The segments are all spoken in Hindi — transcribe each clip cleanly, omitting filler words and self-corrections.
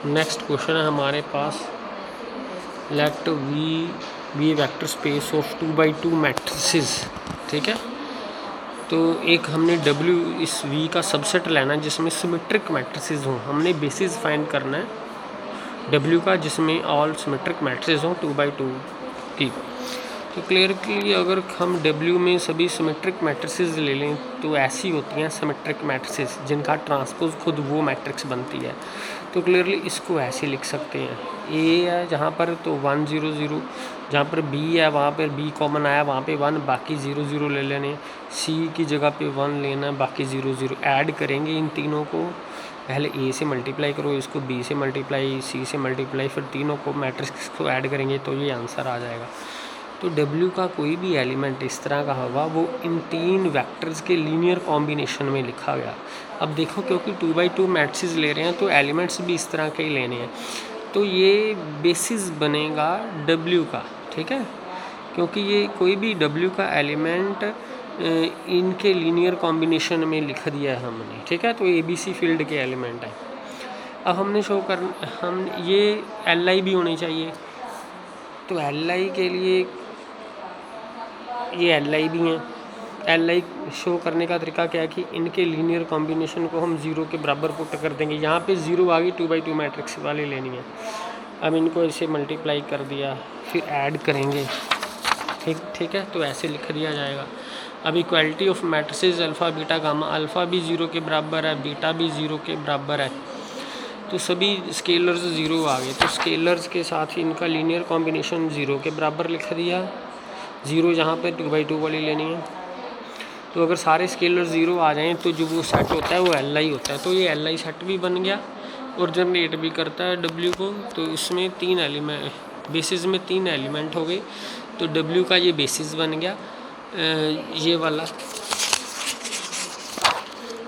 नेक्स्ट क्वेश्चन है हमारे पास, let we be vector space of 2x2 matrices. ठीक है, तो एक हमने W इस V का सबसेट लेना है जिसमें सिमेट्रिक मैट्रिसेस हों। हमने बेसिस फाइंड करना है W का जिसमें ऑल सिमेट्रिक मैट्रिसेस हों 2x2 की। तो क्लियरली अगर हम W में सभी सिमेट्रिक मैट्रिसेस ले लें तो ऐसी होती हैं सिमेट्रिक मैट्रिसेस जिनका ट्रांसपोज खुद वो मैट्रिक्स बनती है। तो क्लियरली इसको ऐसे लिख सकते हैं, A है जहाँ पर तो 1 0 0, जहाँ पर B है वहाँ पर B कॉमन आया वहाँ पे 1, बाकी 0 0 ले लेने, C की जगह पे 1 लेना, बाकी 0 0 ऐड करेंगे। इन तीनों को पहले A से मल्टीप्लाई करो, इसको B से मल्टीप्लाई, C से मल्टीप्लाई, फिर तीनों को मैट्रिक्स को ऐड करेंगे तो ये आंसर आ जाएगा। तो W का कोई भी एलिमेंट इस तरह का होगा वो इन तीन वेक्टर्स के लीनियर कॉम्बिनेशन में लिखा गया। अब देखो क्योंकि 2x2 मैट्रिसेस ले रहे हैं तो एलिमेंट्स भी इस तरह के ही लेने हैं, तो ये बेसिस बनेगा W का। ठीक है, क्योंकि ये कोई भी W का एलिमेंट इनके लीनियर कॉम्बिनेशन में लिख दिया है हमने। ठीक है, तो ABC फील्ड के एलिमेंट है। अब हमने शो कर हम ये Li भी होनी चाहिए, तो Li के लिए ये Li भी हैं। Li शो करने का तरीका क्या है कि इनके लीनियर कॉम्बिनेशन को हम 0 के बराबर पुट कर देंगे। यहाँ पे 0 आ गई 2x2 मैट्रिक्स वाली लेनी है। अब इनको ऐसे मल्टीप्लाई कर दिया, फिर ऐड करेंगे। ठीक है, तो ऐसे लिख दिया जाएगा। अब equality of matrices alpha beta gamma, alpha भी 0 के बराबर है, बीटा भी 0 के बराबर है, तो सभी स्केलर्स 0 आ गए। तो स्केलर्स के साथ ही इनका लीनियर कॉम्बिनेशन 0 के बराबर लिख दिया। 0 जहाँ पे 2x2 वाली लेनी है, तो अगर सारे स्केलर 0 आ जाएं तो जो वो सेट होता है वो Li होता है। तो ये Li सेट भी बन गया और जनरेट भी करता है W को। तो इसमें 3 एलिमेंट, बेसिस में 3 एलिमेंट हो गए, तो W का ये बेसिस बन गया। ये वाला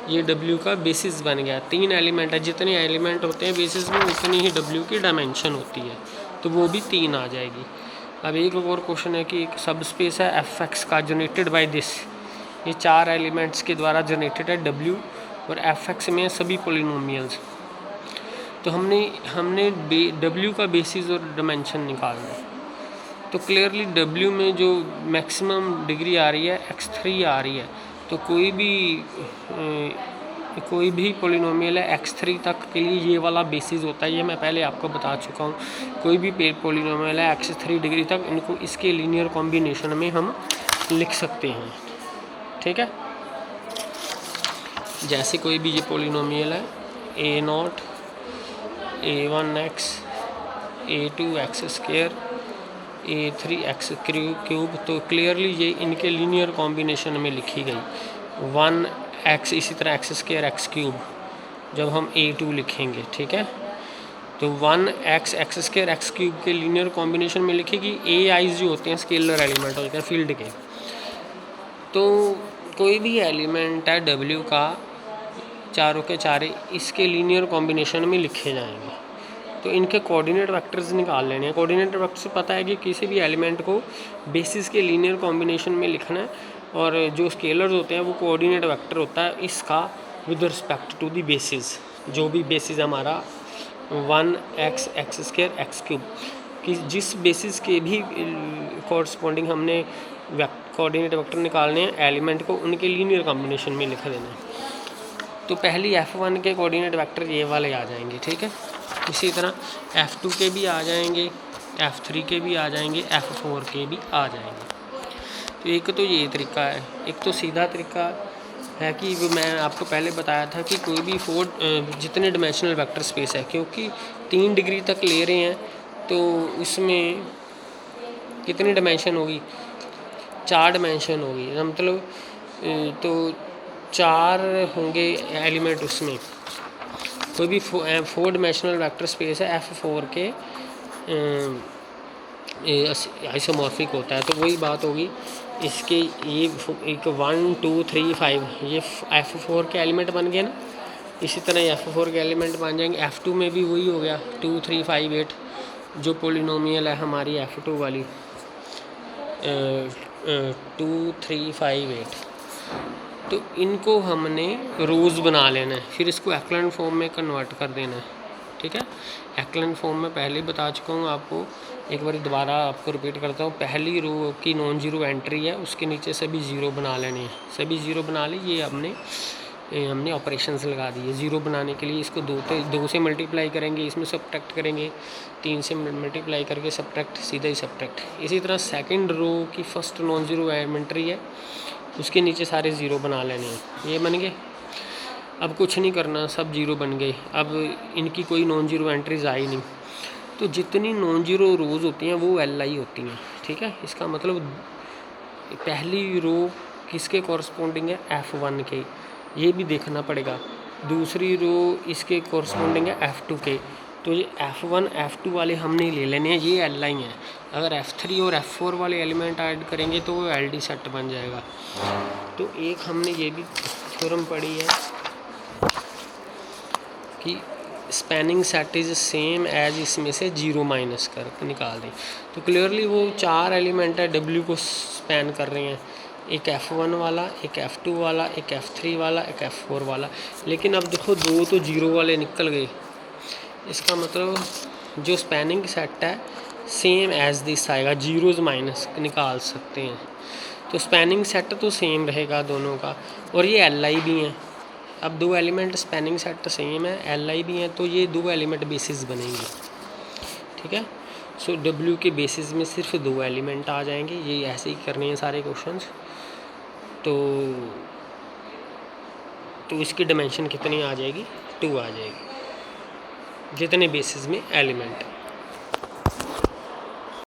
ये W का बेसिस बन गया। 3 एलिमेंट है, जितने एलिमेंट होते हैं बेसिस में उतनी ही W की डायमेंशन होती है, तो वो भी 3 आ जाएगी। अब एक और क्वेश्चन है कि एक सब स्पेस है Fx का जनरेटेड बाय दिस, ये 4 एलिमेंट्स के द्वारा जनरेटेड है W, और Fx में सभी पोलिनोमियल्स। तो हमने W का बेसिस और डायमेंशन निकालना है। तो क्लियरली W में जो मैक्सिमम डिग्री आ रही है x3 आ रही है, तो कोई भी पोलिनोमियल है x3 तक के लिए ये वाला बेसिस होता है। ये मैं पहले आपको बता चुका हूँ। कोई भी पोलिनोमियल है x3 डिग्री तक, इनको इसके लीनियर कॉम्बिनेशन में हम लिख सकते हैं। ठीक है, जैसे कोई भी ये पोलिनोमियल है a0 a1x a2x² a3x cube, तो क्लियरली ये इनके लीनियर कॉम्बिनेशन में लिखी गई। 1x, इसी तरह x² x³ जब हम a2 लिखेंगे। ठीक है, तो 1x x² x³ के लीनियर कॉम्बिनेशन में लिखेगी। ai's जो होते हैं स्केलर एलिमेंट होते हैं फील्ड के, तो कोई भी एलिमेंट है W का, चारों के चारे इसके लीनियर कॉम्बिनेशन में लिखे जाएंगे। तो इनके कोऑर्डिनेट वेक्टर्स निकाल लेने हैं। कोऑर्डिनेट वेक्टर से पता है कि किसी भी एलिमेंट को बेसिस के लीनियर कॉम्बिनेशन में लिखना है, और जो स्केलर्स होते हैं वो कोऑर्डिनेट वेक्टर होता है इसका with respect to the basis. जो भी बेसिस हमारा 1x x² x³ कि जिस बेसिस के भी कॉरस्पॉन्डिंग हमने कोऑर्डिनेट वेक्टर निकालने हैं एलिमेंट को, उनके लीनियर कॉम्बिनेशन में लिख देना है। तो पहली F1 के कोऑर्डिनेट वेक्टर ये वाले आ जाएंगे। ठीक है, इसी तरह F2 के भी आ जाएंगे, F3 के भी आ जाएंगे, F4 के भी आ जाएंगे। तो एक तो ये तरीका है। एक तो सीधा तरीका है कि वो मैं आपको पहले बताया था कि कोई भी जितने डायमेंशनल वेक्टर स्पेस है, क्योंकि 3 डिग्री तक ले रहे हैं तो इसमें कितनी डायमेंशन होगी, 4 डायमेंशन होगी, मतलब तो 4 होंगे एलिमेंट उसमें। कोई भी 4 डायमेंशनल वेक्टर स्पेस है F4 के आइसोमॉर्फिक होता है। तो वही बात होगी इसके, ये एक 1 2 3 5 ये F4 के एलिमेंट बन गए ना, इसी तरह F4 के एलिमेंट बन जाएंगे। F2 में भी वही हो गया 2 3 5 8, जो पोलिनोमियल है हमारी F2 वाली 2 3 5 8। तो इनको हमने रोज़ बना लेना है, फिर इसको एक्लन फॉर्म में कन्वर्ट कर देना है। ठीक है। एक्लन फॉर्म में पहले ही बता चुका हूँ आपको, एक बार दोबारा आपको रिपीट करता हूँ। पहली रो की नॉन जीरो एंट्री है, उसके नीचे सभी ज़ीरो बना लेने हैं, सभी ज़ीरो बना ली। ये हमने ऑपरेशंस लगा दिए। ज़ीरो बनाने के लिए इसको दो से मल्टीप्लाई करेंगे, इसमें सब्ट्रैक्ट करेंगे, 3 से मल्टीप्लाई करके सब्ट्रैक्ट, सीधा ही सब्ट्रैक्ट। इसी तरह सेकंड रो की फर्स्ट नॉन ज़ीरो एंट्री है, उसके नीचे सारे ज़ीरो बना लेने हैं। ये बन गए। अब कुछ नहीं करना, सब जीरो बन गए। अब इनकी कोई नॉन जीरो एंट्रीज आई नहीं, तो जितनी नॉन जीरो रोज़ होती हैं वो LI होती हैं, ठीक है। इसका मतलब पहली रो किसके कॉरस्पॉन्डिंग है, F1 के, ये भी देखना पड़ेगा। दूसरी रो इसके कॉरस्पॉन्डिंग है F2 के, तो ये F1 F2 वाले हमने ले लेने हैं, ये LI हैं। अगर F3 और F4 वाले एलिमेंट ऐड करेंगे तो वो LD सेट बन जाएगा। तो एक हमने ये भी थ्योरम पढ़ी है कि spanning set is same as, इसमें से जीरो माइनस कर निकाल दें। तो क्लियरली वो 4 एलिमेंट है W को स्पैन कर रहे हैं, एक F1 वाला, एक F2 वाला, एक F3 वाला, एक F4 वाला। लेकिन अब देखो 2 तो जीरो वाले निकल गए, इसका मतलब जो स्पैनिंग सेट है सेम एज दिस आएगा, जीरोज़ माइनस निकाल सकते हैं। तो स्पैनिंग सेट तो सेम रहेगा दोनों का, और ये LI भी हैं। अब 2 एलिमेंट स्पैनिंग सेट सेम है, LI भी हैं, तो ये 2 एलिमेंट बेसिस बनेंगे, ठीक है। सो W के बेसिस में सिर्फ 2 एलिमेंट आ जाएंगे। ये ऐसे ही करने हैं सारे क्वेश्चंस। तो इसकी डायमेंशन कितनी आ जाएगी, 2 आ जाएगी, जितने बेसिस में एलिमेंट।